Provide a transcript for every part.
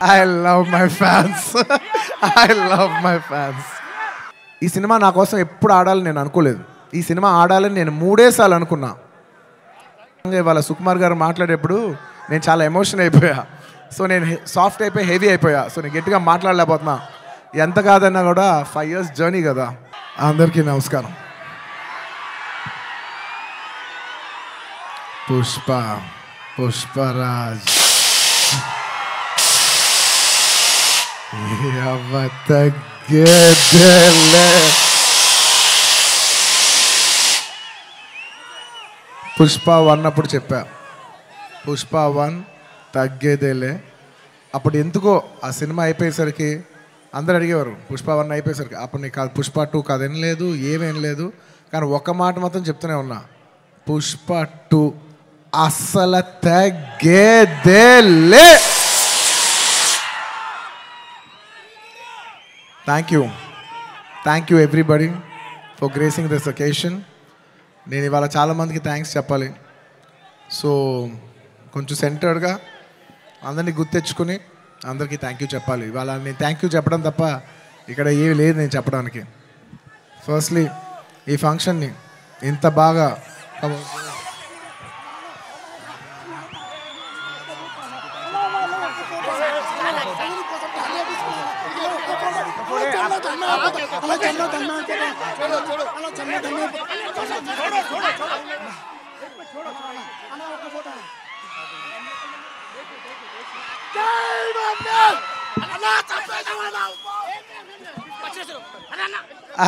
I love my fans. I love my fans. ఈ cinema నా కోసం ఎప్పుడు ఆడాలని నేను అనుకోలేదు. ఈ సినిమా ఆడాలని నేను 3 సార్లు అనుకున్నా. ఇవాళ సుకుమార్ గారు మాట్లాడేప్పుడు నేను చాలా ఎమోషన్ అయిపోయా. సో నేను సాఫ్ట్ అయిపోయి హెవీ అయిపోయా. సో నేను గట్టిగా మాట్లాడలేకపోతున్నా. ఎంత కాదన్నా కూడా 5 years జర్నీ కదా. అందరికీ నమస్కారం. పుష్పరాజ్ పుష్ప 1 అప్పుడు చెప్పా, పుష్ప 1 తగ్గేదేలే. అప్పుడు ఎందుకో ఆ సినిమా అయిపోయేసరికి అందరు అడిగేవారు, పుష్ప 1 అయిపోయేసరికి అప్పుడు నీకు కాదు పుష్ప 2 కదేం లేదు, ఏమేం లేదు. కానీ ఒక మాట మాత్రం చెప్తూనే ఉన్నా, పుష్ప 2 అస్సలు తగ్గేదేలే. Thank you everybody for gracing this occasion. నేను ఇవాళ చాలామందికి థ్యాంక్స్ చెప్పాలి. సో కొంచెం సెంటర్డ్గా అందరినీ గుర్తెచ్చుకుని అందరికీ థ్యాంక్ యూ చెప్పాలి. ఇవాళ నేను థ్యాంక్ యూ చెప్పడం తప్ప ఇక్కడ ఏమీ లేదు నేను చెప్పడానికి. ఫస్ట్లీ ఈ ఫంక్షన్ని ఇంత బాగా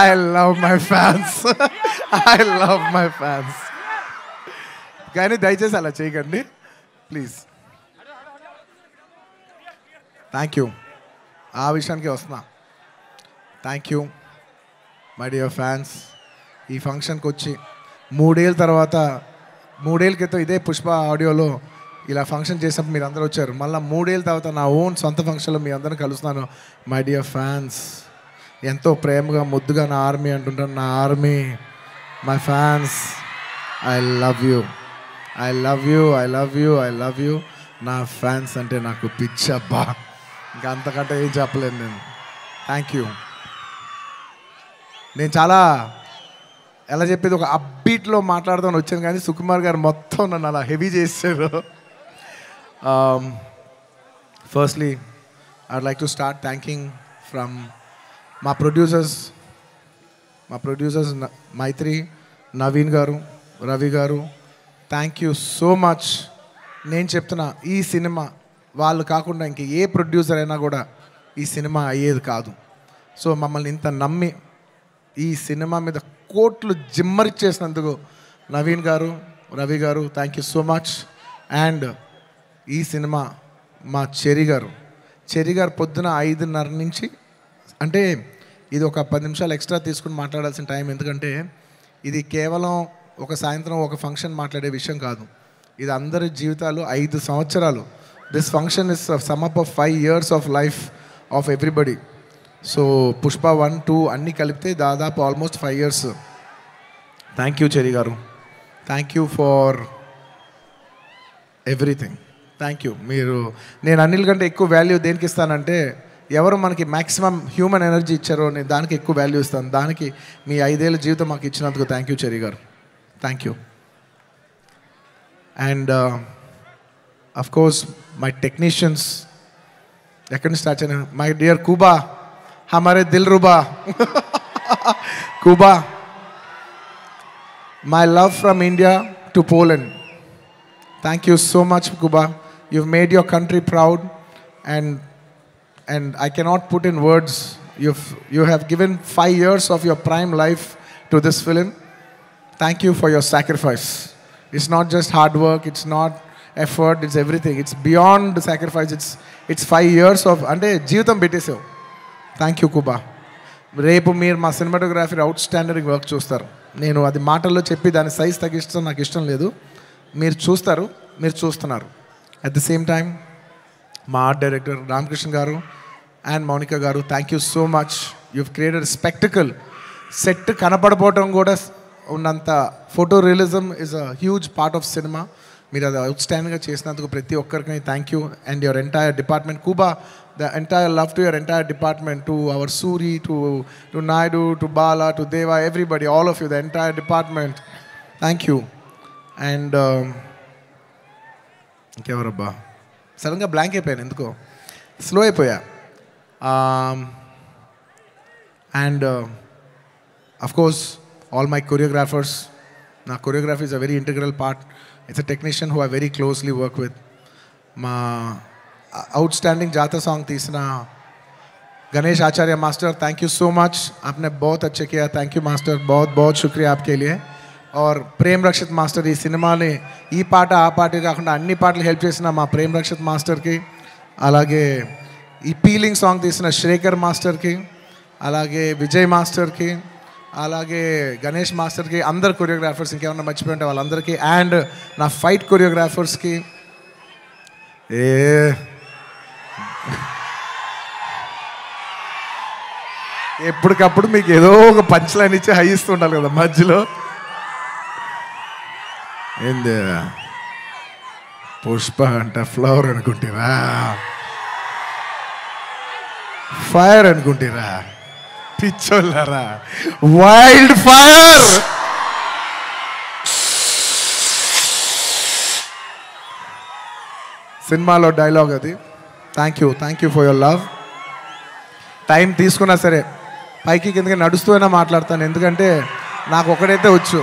I love my fans. I love my fans. కానీ దయచేసి అలా చేయకండి ప్లీజ్. Thank you. ఆ విషయానికి వస్తున్నా. Thank you my dear fans. ఈ ఫంక్షన్కి వచ్చి 3 ఏళ్ళ తర్వాత, 3 ఏళ్ళ క్రితం ఇదే పుష్ప ఆడియోలో ఇలా ఫంక్షన్ చేసినప్పుడు మీరు అందరూ వచ్చారు. మళ్ళీ 3 ఏళ్ళ తర్వాత నా ఓన్ సొంత ఫంక్షన్లో మీ అందరిని కలుస్తున్నాను. మై డియర్ ఫ్యాన్స్, ఎంతో ప్రేమగా ముద్దుగా నా ఆర్మీ అంటుంటాను. నా army, my fans, I love you, I love you, I love you, I love you. నా ఫ్యాన్స్ అంటే నాకు పిచ్చబ్బా, ఇంకా అంతకంటే ఏం చెప్పలేను నేను. Thank you. నేను చాలా ఎలా చెప్పేది ఒక అప్బీట్లో మాట్లాడుతాను వచ్చాను, కానీ సుకుమార్ గారు మొత్తం నన్ను అలా హెవీ చేశారు. Firstly I'd like to start thanking from మా ప్రొడ్యూసర్స్ మైత్రి, నవీన్ గారు, రవి గారు. Thank you so much. నేను చెప్తున్నా, ఈ సినిమా వాళ్ళు కాకుండా ఇంక ఏ ప్రొడ్యూసర్ అయినా కూడా ఈ సినిమా అయ్యేది కాదు. సో మమ్మల్ని ఇంత నమ్మి ఈ సినిమా మీద కోట్లు జిమ్మరిచ్చేసినందుకు నవీన్ గారు, రవి గారు, thank you so much. And ఈ సినిమా మా చెరి గారు పొద్దున 5:30 నుంచి, అంటే ఇది ఒక 10 నిమిషాలు ఎక్స్ట్రా తీసుకుని మాట్లాడాల్సిన టైం. ఎందుకంటే ఇది కేవలం ఒక సాయంత్రం ఒక ఫంక్షన్ మాట్లాడే విషయం కాదు. ఇది అందరి జీవితాలు 5 సంవత్సరాలు. This function is sum up of 5 years of life of everybody. So Pushpa 1, 2 అన్నీ కలిపితే దాదాపు almost 5 years. Thank you Cherry గారు, thank you for everything. Thank you. నేను అన్నిల కంటే ఎక్కువ వాల్యూ దేనికి ఇస్తానంటే, ఎవరు మనకి మ్యాక్సిమం హ్యూమన్ ఎనర్జీ ఇచ్చారో నేను దానికి ఎక్కువ వాల్యూ ఇస్తాను. దానికి మీ 5 ఏళ్ళ జీవితం మాకు ఇచ్చినందుకు థ్యాంక్ యూ చెరి గారు, thank you. And of course my technicians, ఎక్కడి నుంచి స్టార్ట్ అయినా, మై డియర్ కుబా, హమారే దిల్ రుబా Kuba, my love from India to Poland. Thank you so much, Kuba. You've made your country proud, and I cannot put in words. You have given 5 years of your prime life to this film. Thank you for your sacrifice. It's not just hard work, it's not effort, it's everything. It's beyond sacrifice. It's 5 years of ante jeevitam bettesavu. Thank you, Kuba. రేపు మీరు మా cinematography outstanding work చూస్తారు. నేను అది మాటల్లో చెప్పి దాని size తగ్గిస్తాం నాకు ఇష్టం లేదు. మీరు చూస్తారు, మీరు చూస్తున్నారు. అట్ ది సేమ్ టైం మా ఆర్ట్ డైరెక్టర్ రామకృష్ణ గారు అండ్ మౌనిక గారు, thank you so much. You've created spectacle set కనపడపోవటం కూడా ఉన్నంత photo realism is a huge part of cinema. మీరు అది అవుట్స్టాండింగ్గా చేసినందుకు ప్రతి ఒక్కరికి thank you and your entire department Kuba, the entire love to your entire department, to our Suri, to Naidu, to Bala, to Deva, everybody, all of you, the entire department, thank you. And ఇంకెవరబ్బా, సడన్గా blank అయిపోయాను, ఎందుకో slow అయిపోయా. And of course all my choreographers. Now choreography is a very integral part. It's a technician who I very closely work with. My outstanding jata song तीसरा Ganesh Acharya master, thank you so much. आपने बहुत अच्छे किया, thank you master, बहुत बहुत शुक्रिया आपके लिए. और प्रेम रक्षित मास्टर ఈ సినిమాని ఈ పాట ఆ పాట కాకుండా అన్ని పాటలు హెల్ప్ చేసిన మా ప్రేమ్ రక్షిత్ మాస్టర్కి, అలాగే ఈ పీలింగ్ సాంగ్ తీసిన శ్రేఖర్ మాస్టర్కి, అలాగే విజయ్ మాస్టర్కి, అలాగే గణేష్ మాస్టర్కి, అందరు కొరియోగ్రాఫర్స్, ఇంకేమన్నా మర్చిపోయి ఉంటే వాళ్ళందరికీ, అండ్ నా ఫైట్ కొరియోగ్రాఫర్స్కి. ఎప్పటికప్పుడు మీకు ఏదో ఒక పంచ్ లైన్ ఇచ్చి హై ఇస్తూ ఉండాలి కదా మధ్యలో. ఏంది పుష్ప అంట ఫ్లవర్ అనుకుంటారా, ఫైర్ అనుకుంటారా, పిచ్చోళ్ళారా, వైల్డ్ ఫైర్. సినిమాలో డైలాగ్ అది. Thank you for your love. Time తీసుకున్నా సరే పైకి కిందకి నడుస్తూనే మాట్లాడతాను, ఎందుకంటే నాకు ఒకటైతే వచ్చు,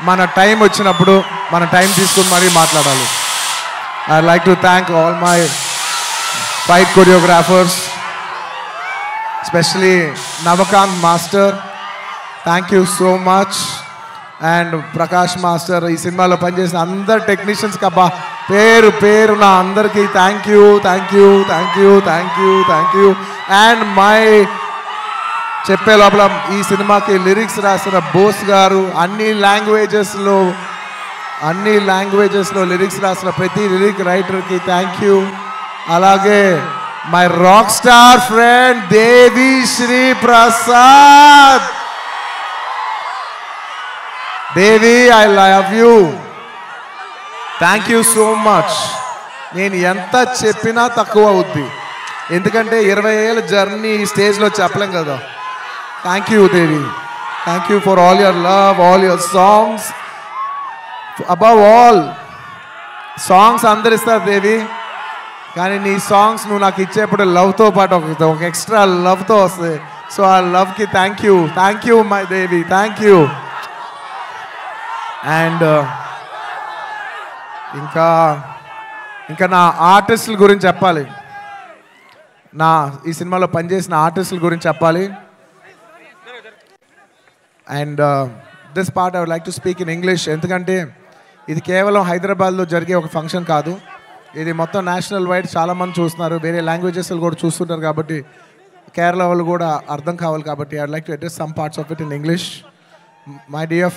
మన టైం వచ్చినప్పుడు మన టైం తీసుకుని మరీ మాట్లాడాలి. I like to thank all my fight choreographers, especially Navakant master, thank you so much, and Prakash master. ఈ సినిమాలో పనిచేసిన అందరు టెక్నీషియన్స్కి అబ్బా పేరు నా అందరికీ థ్యాంక్ యూ. అండ్ మై చెప్పే లోపల ఈ సినిమాకి లిరిక్స్ రాసిన బోస్ గారు, అన్ని లాంగ్వేజెస్లో లిరిక్స్ రాసిన ప్రతి లిరిక్ రైటర్కి థ్యాంక్ యూ. అలాగే my rock star friend Devi Shri Prasad. Devi, I love you. Thank you so much. నేను ఎంత చెప్పినా తక్కువ అవుద్ది, ఎందుకంటే 20 ఏళ్ళ జర్నీ ఈ స్టేజ్లో చెప్పలేం కదా. Thank you Devi, thank you for all your love, all your songs. Above all songs అందరు ఇస్తారు దేవి, కానీ నీ సాంగ్స్ నువ్వు నాకు ఇచ్చేప్పుడు లవ్తో పాటు ఒక ఎక్స్ట్రా లవ్తో వస్తుంది. సో ఆ లవ్కి thank you my Devi, thank you. And ఇంకా నా ఆర్టిస్టుల గురించి చెప్పాలి, ఈ సినిమాలో పనిచేసిన ఆర్టిస్టుల గురించి చెప్పాలి. And this part I would like to speak in English, ఎందుకంటే ఇది కేవలం హైదరాబాద్లో జరిగే ఒక ఫంక్షన్ కాదు, ఇది మొత్తం నేషనల్ వైడ్ చాలామంది చూస్తున్నారు, వేరే లాంగ్వేజెస్లో కూడా చూస్తుంటారు, కాబట్టి కేరళ వాళ్ళు కూడా అర్థం కావాలి. కాబట్టి I would like to address some parts of it in English. My dear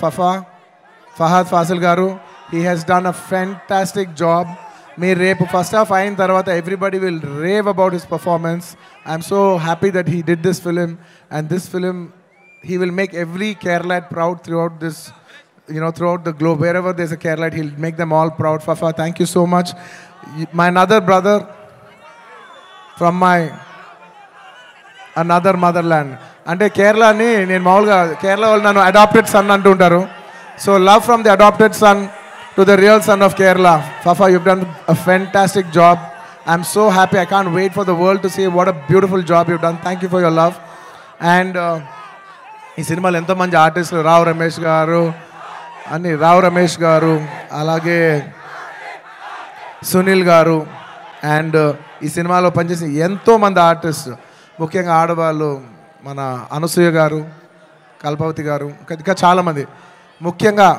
Fahadh Faasil గారు, he has done a fantastic job. మీరు రేపు ఫస్ట్ హాఫ్ అయిన తర్వాత everybody will rave about his performance. I'm so happy that he did this film, and this film he will make every Keralite proud throughout this, throughout the globe. Wherever there's a Keralite, he'll make them all proud. Fafa, thank you so much. My another brother from my another motherland. అంటే కేరళని నేను మామూలుగా కేరళ వాళ్ళు నన్ను adopted son అంటుంటారు. So love from the adopted son to the real son of Kerala. Fafa, you've done a fantastic job. I'm so happy. I can't wait for the world to see what a beautiful job you've done. Thank you for your love. And ఈ సినిమాలో ఎంతోమంది ఆర్టిస్టులు, రావు రమేష్ గారు, అలాగే సునీల్ గారు, and ఈ సినిమాలో పనిచేసిన ఎంతోమంది ఆర్టిస్ట్, ముఖ్యంగా ఆడవాళ్ళు, మన అనసూయ గారు, కల్పవతి గారు, ఇంకా చాలామంది. ముఖ్యంగా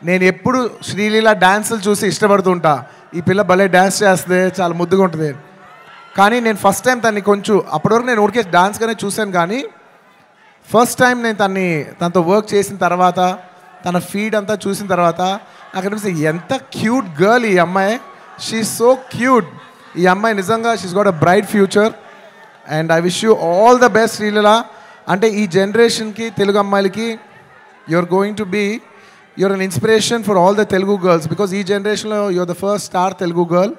నేను ఎప్పుడు శ్రీలీల డ్యాన్సులు చూసి ఇష్టపడుతుంటా, ఈ పిల్ల భలే డ్యాన్స్ చేస్తే చాలా ముద్దుగా ఉంటుంది. కానీ నేను ఫస్ట్ టైం తన్ని కొంచెం, అప్పటివరకు నేను ఊరికే డాన్స్గానే చూశాను, కానీ ఫస్ట్ టైం నేను తనతో వర్క్ చేసిన తర్వాత, తన ఫీడ్ అంతా చూసిన తర్వాత నాకు అనిపిస్తుంది ఎంత క్యూట్ గర్ల్ ఈ అమ్మాయి. She so cute. ఈ అమ్మాయి నిజంగా she's got a bright future, and I wish you all the best Sreeleela. అంటే ఈ జనరేషన్కి తెలుగు అమ్మాయిలకి you're an inspiration for all the Telugu girls, because ఈ జనరేషన్లో you're the first star Telugu girl.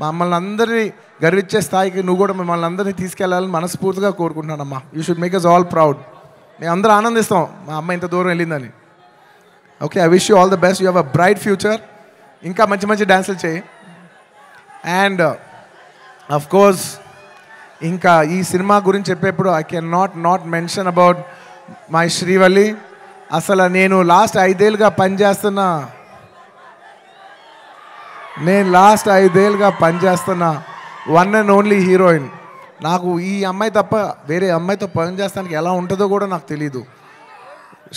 మమ్మల్ని అందరినీ గర్వించే స్థాయికి నువ్వు కూడా మిమ్మల్ని అందరినీ తీసుకెళ్లాలని మనస్ఫూర్తిగా కోరుకుంటున్నానమ్మా. You should make us all proud. మేము అందరూ ఆనందిస్తాం మా అమ్మ ఇంత దూరం వెళ్ళిందని. Okay, I wish you all the best. You have a bright future. ఇంకా మంచి మంచి డ్యాన్సులు చేయి. అండ్ అఫ్ కోర్స్ ఇంకా ఈ సినిమా గురించి చెప్పేప్పుడు I can not mention about my Srivalli. అసలు నేను లాస్ట్ 5 ఏళ్ళుగా పనిచేస్తున్న వన్ అండ్ ఓన్లీ హీరోయిన్. నాకు ఈ అమ్మాయి తప్ప వేరే అమ్మాయితో పనిచేస్తానికి ఎలా ఉంటుందో కూడా నాకు తెలీదు.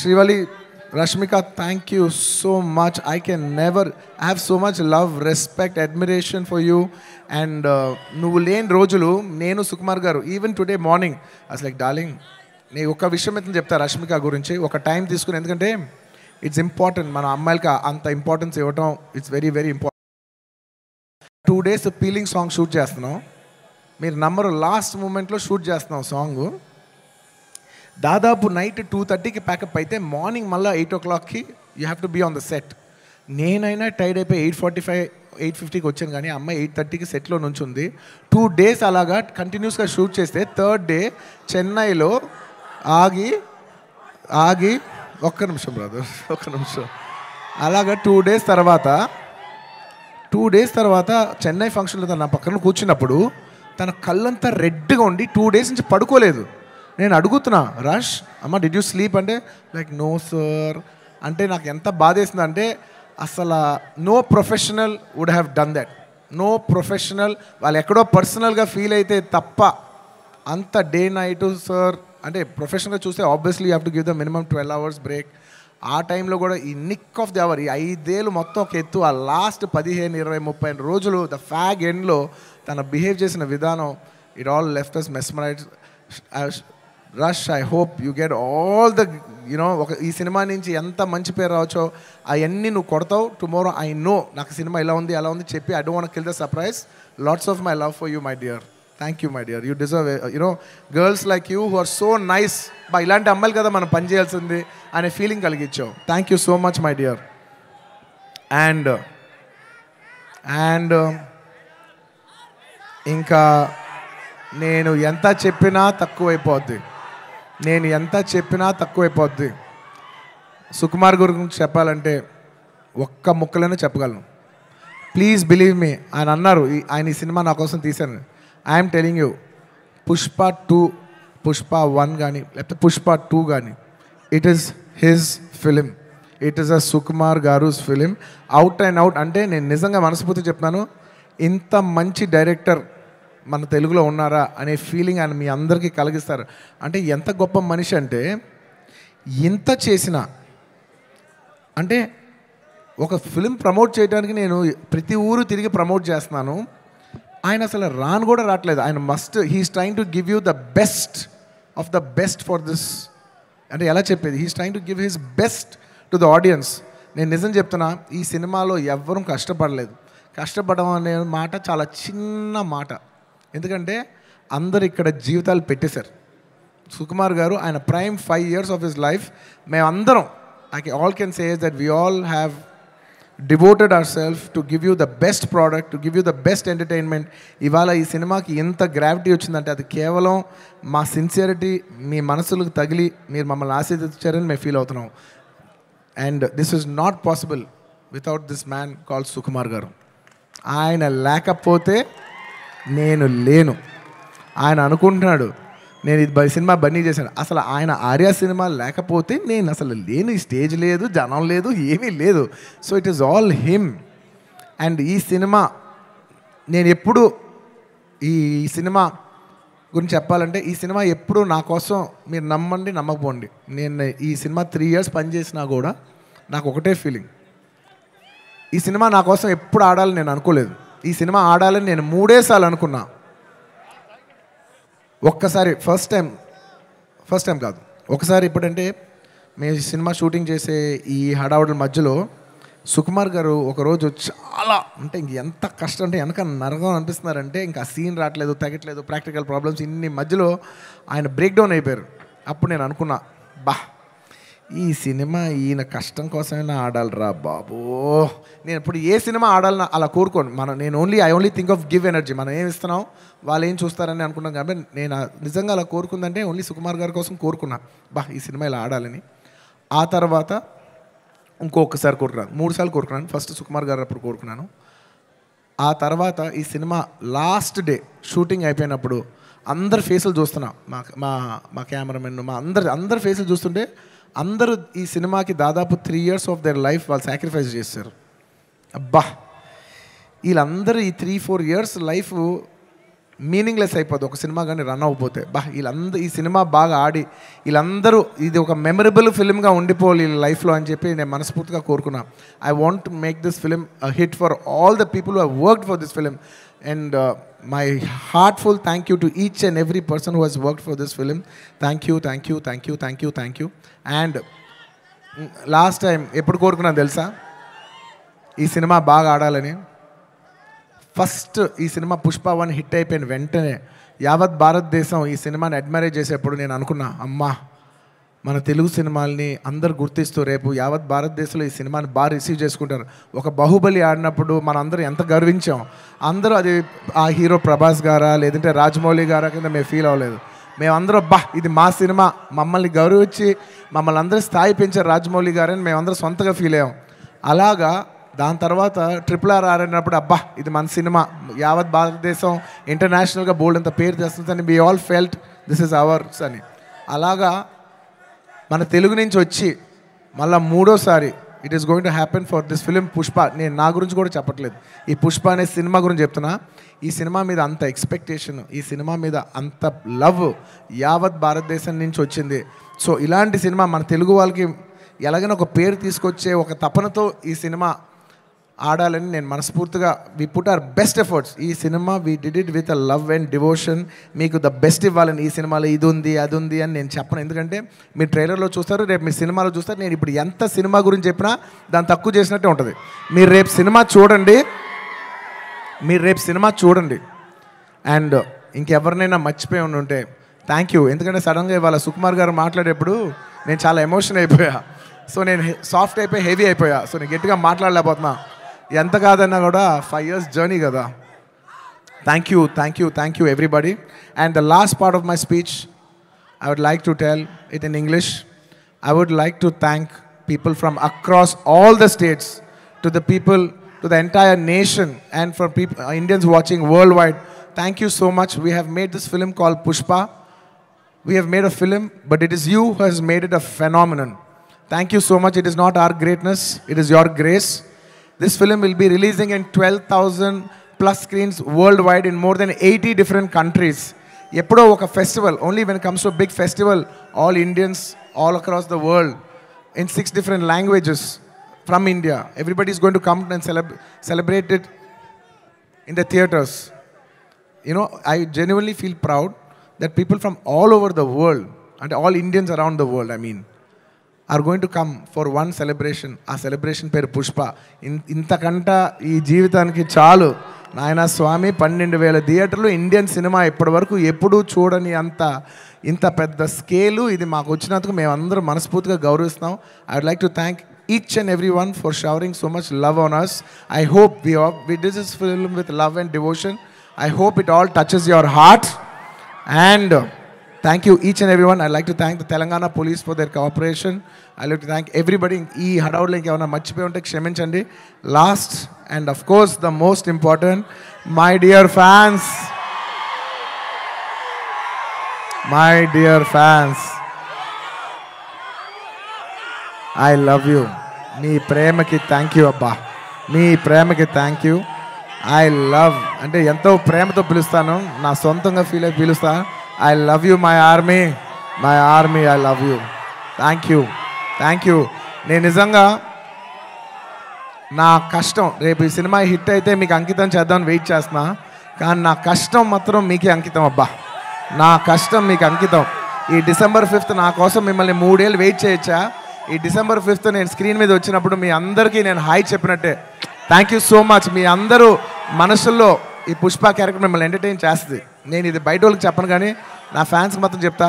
Srivalli, Rashmika, thank you so much. I have so much love, respect, admiration for you. And నువ్వు లేని రోజులు నేను, సుకుమార్ గారు, ఈవెన్ టుడే మార్నింగ్ అసలు లైక్ డార్లింగ్, నేను ఒక విషయం అయితే చెప్తా రష్మిక గురించి, ఒక టైం తీసుకుని. ఎందుకంటే ఇట్స్ ఇంపార్టెంట్, మన అమ్మాయిలకి అంత ఇంపార్టెన్స్ ఇవ్వటం it's very very important. 2 days peeling song shoot చేస్తున్నాం. మీరు నమ్మరు, లాస్ట్ మూమెంట్లో షూట్ చేస్తున్నాం సాంగ్. దాదాపు నైట్ 2:30కి ప్యాకప్ అయితే మార్నింగ్ మళ్ళీ 8 o'clockకి you have to be on the set. నేనైనా టైర్డ్ అయిపోయి 8:45, 8:50కి వచ్చాను, కానీ అమ్మాయి 8:30కి సెట్లో నుంచి ఉంది. 2 days అలాగా కంటిన్యూస్గా షూట్ చేస్తే థర్డ్ డే చెన్నైలో ఆగి ఒక్క నిమిషం అలాగా 2 days తర్వాత చెన్నై ఫంక్షన్లో తన పక్కన కూర్చున్నప్పుడు తన కళ్ళంతా రెడ్గా ఉండి 2 days నుంచి పడుకోలేదు. నేను అడుగుతున్నా, రష్ అమ్మ డిడ్ యూ స్లీప్ అంటే లైక్ నో సార్ అంటే నాకు ఎంత బాధేసింది అంటే అసలు no professional would have done that. No professional వాళ్ళు ఎక్కడో పర్సనల్గా ఫీల్ అయితే తప్ప అంత డే నైట్ సార్ అంటే ప్రొఫెషనల్గా చూస్తే obviously you have to give the minimum 12 hours break. ఆ టైంలో కూడా ఈ నిక్ ఆఫ్ ది అవర్, ఈ 5 ఏళ్ళు మొత్తం ఒక ఎత్తు, ఆ లాస్ట్ 15, 20, 30 రోజులు ద ఫ్యాగ్ ఎండ్లో తన బిహేవ్ చేసిన విధానం, it all left us mesmerize. Rush, I hope you get all the ఈ సినిమా నుంచి ఎంత మంచి పేరు రావచ్చో అవన్నీ నువ్వు కొడతావు. టుమారో ఐ నో నాకు సినిమా ఇలా ఉంది అలా ఉంది చెప్పి I don't want kill the surprise. Lots of my love for you my dear. Thank you my dear. You deserve girls like you who are so nice. ఇలాంటి అమ్మాయిలు కదా మనం పని చేయాల్సింది అనే ఫీలింగ్ కలిగించావు. Thank you so much my dear. And ఇంకా నేను ఎంత చెప్పినా తక్కువైపోద్ది. సుకుమార్ గురించి చెప్పాలంటే ఒక్క ముక్కలోనే చెప్పగలను. Please believe me. ఆయన అన్నారు ఆయన ఈ సినిమా నా కోసం తీశాను. ఐఎమ్ టెలింగ్ యూ, పుష్ప 1 కానీ లేకపోతే పుష్ప 2 కానీ it is his film. It is a Sukumar గారుస్ ఫిలిం. Out and out. అంటే నేను నిజంగా మనస్ఫూర్తి చెప్తున్నాను, ఇంత మంచి డైరెక్టర్ మన తెలుగులో ఉన్నారా అనే ఫీలింగ్ ఆయన మీ అందరికీ కలిగిస్తారు. అంటే ఎంత గొప్ప మనిషి అంటే ఇంత చేసిన అంటే ఒక ఫిలిం ప్రమోట్ చేయడానికి నేను ప్రతి ఊరు తిరిగి ప్రమోట్ చేస్తున్నాను. ఆయన అసలు కూడా రావట్లేదు. ఆయన he's trying to give you the best of the best for this. అంటే ఎలా చెప్పేది, he's trying to give his best to the audience. నేను నిజం చెప్తున్నా, ఈ సినిమాలో ఎవ్వరూ కష్టపడలేదు. కష్టపడడం అనే మాట చాలా చిన్న మాట. ఎందుకంటే అందరు ఇక్కడ జీవితాలు పెట్టేశారు. సుకుమార్ గారు ఆయన prime 5 years of his life మేమందరం all can say that we all have devoted our self to give you the best product, to give you the best entertainment. ఇవాళ ఈ సినిమాకి ఎంత గ్రావిటీ వచ్చిందంటే అది కేవలం మా సిన్సియరిటీ మీ మనసులకు తగిలి మీరు మమ్మల్ని ఆశీర్వదించారని మేము ఫీల్ అవుతున్నాం. And this is not possible without this man called Sukumar గారు. ఆయన లేకపోతే నేను లేను. ఆయన అనుకుంటున్నాడు నేను ఇది సినిమా బన్నీ చేశాను. అసలు ఆయన ఆర్య సినిమా లేకపోతే నేను అసలు లేను. ఈ స్టేజ్ లేదు, జనం లేదు, ఏమీ లేదు. So it is all him. And ఈ సినిమా నేను ఎప్పుడు ఈ సినిమా గురించి చెప్పాలంటే ఈ సినిమా ఎప్పుడు నా కోసం మీరు నమ్మండి నమ్మకపోండి, నేను ఈ సినిమా 3 years పనిచేసినా కూడా నాకు ఒకటే ఫీలింగ్, ఈ సినిమా నా కోసం ఎప్పుడు ఆడాలని నేను అనుకోలేదు. ఈ సినిమా ఆడాలని నేను 3 సార్లు అనుకున్నా. ఒక్కసారి ఫస్ట్ టైం కాదు, ఒకసారి ఇప్పుడంటే మేము సినిమా షూటింగ్ చేసే ఈ హడావుడి మధ్యలో సుకుమార్ గారు ఒకరోజు చాలా అంటే ఎంత కష్టం అంటే వెనక నరకం అనిపిస్తున్నారంటే ఇంకా సీన్ రావట్లేదు, తగ్గట్లేదు, ప్రాక్టికల్ ప్రాబ్లమ్స్ ఇన్ని మధ్యలో ఆయన బ్రేక్ డౌన్ అయిపోయారు. అప్పుడు నేను అనుకున్నా, బా ఈ సినిమా ఈయన కష్టం కోసమైనా ఆడాలిరా బాబో. నేను ఇప్పుడు ఏ సినిమా ఆడాలని అలా కోరుకోను. నేను I only think of give energy. మనం ఏం ఇస్తున్నాం, వాళ్ళు ఏం చూస్తారని అనుకున్నాం. కాబట్టి నేను నిజంగా అలా కోరుకుందంటే ఓన్లీ సుకుమార్ గారి కోసం కోరుకున్నా, బా ఈ సినిమా ఇలా ఆడాలని. ఆ తర్వాత ఇంకొకసారి కోరుకున్నాను, 3 సార్లు కోరుకున్నాను. ఫస్ట్ సుకుమార్ గారు అప్పుడు కోరుకున్నాను. ఆ తర్వాత ఈ సినిమా లాస్ట్ డే షూటింగ్ అయిపోయినప్పుడు అందరి ఫేసులు చూస్తున్నా, మా కెమెరామెన్, మా అందరి ఫేసులు చూస్తుంటే అందరూ ఈ సినిమాకి దాదాపు 3 years ఆఫ్ దేర్ లైఫ్ వాళ్ళు సాక్రిఫైస్ చేశారు. అబ్బా వీళ్ళందరూ ఈ 3-4 years లైఫ్ మీనింగ్లెస్ అయిపోద్ది ఒక సినిమా కానీ రన్ అవ్వకపోతే. వీళ్ళందరూ ఈ సినిమా బాగా ఆడి వీళ్ళందరూ ఇది ఒక మెమరబుల్ ఫిల్మ్గా ఉండిపోవాలి వీళ్ళ లైఫ్లో అని చెప్పి నేను మనస్ఫూర్తిగా కోరుకున్నా. I want to make this film a hit for all the people who have worked for this film. And my heartful thank you to each and every person who has worked for this film. Thank you. And last time ఎప్పుడు కోరుకున్నాను తెలుసా ఈ cinema బాగా ఆడాలని? First ఈ cinema Pushpa 1 hit అయిపోయిన వెంటనే యావత్ భారతదేశం ఈ సినిమాని అడ్మైర్ చేసేప్పుడు నేను అనుకున్నా, అమ్మా మన తెలుగు సినిమాల్ని అందరు గుర్తిస్తూ రేపు యావత్ భారతదేశంలో ఈ సినిమాని బాగా రిసీవ్ చేసుకుంటారు. ఒక బాహుబలి ఆడినప్పుడు మనం అందరూ ఎంత గర్వించాం. అందరూ అది ఆ హీరో ప్రభాస్ గారా లేదంటే రాజమౌళి గారా కింద మేము ఫీల్ అవ్వలేదు. మేమందరూ ఇది మా సినిమా, మమ్మల్ని గౌరవించి మమ్మల్ని అందరూ స్థాయి పెంచారు రాజమౌళి గారని మేమందరూ సొంతగా ఫీల్ అయ్యాం. అలాగా దాని తర్వాత RRR ఆడినప్పుడు ఇది మన సినిమా, యావత్ భారతదేశం ఇంటర్నేషనల్గా బోల్డ్ అంత పేరు తెస్తుందని we all felt this is ours అని. అలాగా మన తెలుగు నుంచి వచ్చి మళ్ళీ 3వసారి it is going to happen for this film Pushpa. నేను నా గురించి కూడా చెప్పట్లేదు, ఈ పుష్ప అనే సినిమా గురించి చెప్తున్నా. ఈ సినిమా మీద అంత ఎక్స్పెక్టేషన్, ఈ సినిమా మీద అంత లవ్ యావత్ భారతదేశం నుంచి వచ్చింది. సో ఇలాంటి సినిమా మన తెలుగు వాళ్ళకి ఎలాగైనా ఒక పేరు తీసుకొచ్చే ఒక తపనతో ఈ సినిమా ఆడాలని నేను మనస్ఫూర్తిగా we put our best efforts. ఈ సినిమా we did it with a love and devotion. మీకు ద బెస్ట్ ఇవ్వాలని, ఈ సినిమాలో ఇది ఉంది అది ఉంది అని నేను చెప్పను. ఎందుకంటే మీరు ట్రైలర్లో చూస్తారు, రేపు మీ సినిమాలో చూస్తారు. నేను ఇప్పుడు ఎంత సినిమా గురించి చెప్పినా దాన్ని తక్కువ చేసినట్టే ఉంటుంది. మీరు రేపు సినిమా చూడండి. అండ్ ఇంకెవరినైనా మర్చిపోయి ఉంటే థ్యాంక్ యూ. ఎందుకంటే సడన్గా ఇవాళ సుకుమార్ గారు మాట్లాడేప్పుడు నేను చాలా ఎమోషన్ అయిపోయా. సో నేను సాఫ్ట్ అయిపోయి హెవీ అయిపోయా. సో నేను గట్టిగా మాట్లాడలేకపోతున్నా. ఎంత కాదన్నా కూడా 5 years జర్నీ కదా. Thank you everybody. And the last part of my speech, I would like to tell it in English. I would like to thank people from across all the states, to the people, to the entire nation, and for people, Indians watching worldwide. Thank you so much. We have made this film called Pushpa. We have made a film, but it is you who has made it a phenomenon. Thank you so much. It is not our greatness, it is your grace. This film will be releasing in 12,000 plus screens worldwide in more than 80 different countries. Eppudo oka festival, only when it comes to a big festival, all Indians all across the world in 6 different languages from India, everybody is going to come and celebrate it in the theaters. You know, I genuinely feel proud that people from all over the world, and all Indians around the world, I mean, are going to come for one celebration. ఆ celebration పేరు పుష్ప. ఇంతకంట ఈ జీవితానికి చాలు నాయన స్వామి. 12,000 థియేటర్లు, Indian cinema ఇప్పటి వరకు ఎప్పుడూ చూడని ఇంత పెద్ద స్కేలు ఇది మాకు వచ్చినందుకు మేమందరం మనస్ఫూర్తిగా గౌరవిస్తాం. I would like to thank each and everyone for showering so much love on us. I hope we did this film with love and devotion. I hope it all touches your heart. And thank you each and everyone. I'd like to thank the Telangana police for their cooperation. I'd like to thank everybody. Ee hadavudlo inke machchipoyi unte kshaminchandi. Last and of course the most important, my dear fans. I love you. మీ ప్రేమకి thank you అబ్బా. మీ ప్రేమకి thank you. I love అంటే ఎంతో ప్రేమతో పిలుస్తాను, నా సొంతంగా feel అయి పిలుస్తాను. I love you, my army, I love you. Thank you. నేను నిజంగా నా కష్టం రేపు ఈ సినిమా హిట్ అయితే మీకు అంకితం చేద్దామని వెయిట్ చేస్తున్నా. కానీ నా కష్టం మాత్రం మీకే అంకితం అబ్బా. నా కష్టం మీకు అంకితం. ఈ December 5th నా కోసం మిమ్మల్ని 3 ఏళ్ళు వెయిట్ చేయొచ్చా? ఈ December 5th నేను స్క్రీన్ మీద వచ్చినప్పుడు మీ అందరికీ నేను హాయ్ చెప్పినట్టే. Thank you so much. మీ అందరూ మనసుల్లో ఈ పుష్ప క్యారెక్టర్ మిమ్మల్ని ఎంటర్టైన్ చేస్తుంది. నేను ఇది బయట వాళ్ళకి చెప్పను కానీ నా ఫ్యాన్స్కి మాత్రం చెప్తా,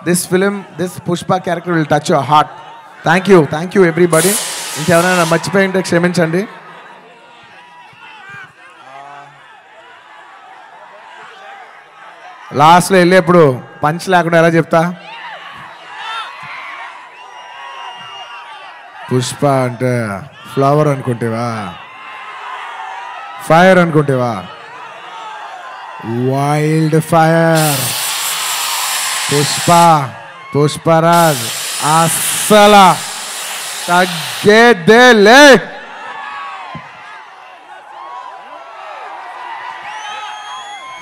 this film, this Pushpa character will touch your heart. Thank you everybody. ఇంకెవరైనా మర్చిపోయి ఉంటే క్షమించండి. లాస్ట్లో వెళ్ళేప్పుడు పంచ్ లేకుండా ఎలా చెప్తా? పుష్ప అంటే ఫ్లవర్ అనుకుంటేవా, ఫైర్ అనుకుంటేవా? Wild fire. పుష్పరాజ్ అస్సలు తగ్గేదే లేదు.